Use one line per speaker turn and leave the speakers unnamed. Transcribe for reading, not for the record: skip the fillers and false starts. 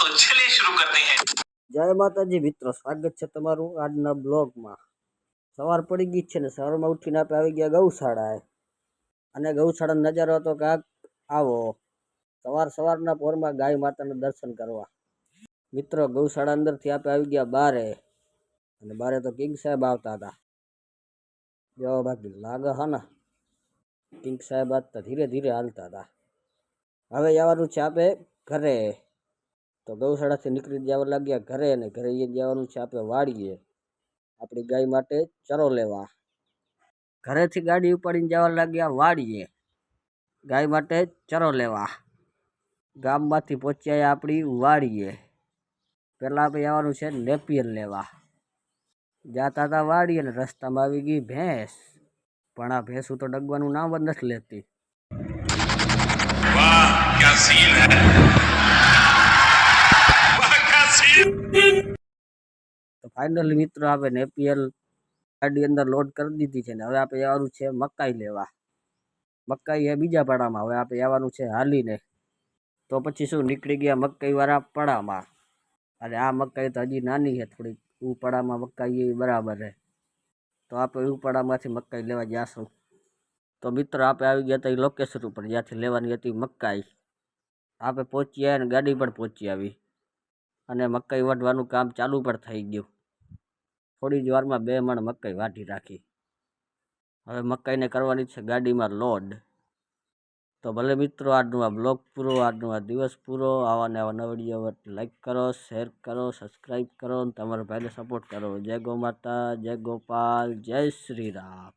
तो चलिए शुरू करते हैं।
जय माताजी मित्रों, स्वागत है तमारू आजना ब्लॉग में। सवार पड़ी गई है ने सवार में उठीने आपणे આવી ગયા ગૌશાળાએ અને ગૌશાળાનો નજારો તો કાક આવો। સવારના પોરમાં ગાય માતાના દર્શન કરવા મિત્રો ગૌશાળા અંદરથી આપણે આવી ગયા બારે અને બારે તો કિંગ સાહેબ આવતા હતા। જો બાકી લાગે હા ને કિંગ સાહેબ આવતા ધીરે ધીરે હાલતા હતા। હવે જવાનું છે આપણે ઘરે। તો ગૌશાળાથી નીકળી જવા લાગ્યા ઘરે ને ઘરે જવાનું છે આપણે વાડીએ આપણી ગાય માટે ચરો લેવા। ઘરેથી ગાડી ઉપાડીને જવા લાગ્યા વાડીએ ગાય માટે ચરો લેવા। ગામમાંથી પહોંચ્યા આપણી વાડીએ। પહેલાં આપણે જવાનું છે નેપિયર લેવા। જતા હતા વાડીએ ને રસ્તામાં આવી ગઈ ભેંસ, પણ આ ભેંસું તો ડગવાનું નામ જ નથી લેતી।
वाह क्या सीन है, वाह क्या सीन।
તો ફાઇનલી મિત્રો આપણે નેપિયર ગાડી અંદર લોડ કરી દીધી છે ને હવે આપણે જવાનું છે મકાઈ લેવા। મકાઈ એ બીજા પડામાં, હવે આપણે જવાનું છે હાલીને। તો પછી શું નીકળી ગયા મકાઈ વાળા પડામાં। અને આ મકાઈ તો હજી નાની છે થોડીક, પડામાં મકાઈ બરાબર છે। તો આપણે પડામાંથી મકાઈ લેવા જઈશું। તો મિત્રો આપણે આવી ગયા હતા એ લોકેશન ઉપર જ્યાંથી લેવાની હતી મકાઈ। આપણે પહોંચી આવ્યા અને ગાડી પણ પહોંચી આવી અને મકાઈ વાઢવાનું કામ ચાલુ પણ થઈ ગયું। થોડી જ વારમાં 2 મણ મકાઈ વાઢી રાખી। હવે મકાઈને કરવાની છે ગાડીમાં લોડ। તો ભલે મિત્રો આજનો આ બ્લોગ પૂરો, આજનો આ દિવસ પૂરો। આવા ને આવા નવા વિડીયો લાઈક કરો, શેર કરો, સબસ્ક્રાઈબ કરો અને તમારા ભાઈને સપોર્ટ કરો। જય ગૌ માતા, જય ગોપાલ, જય શ્રી રામ।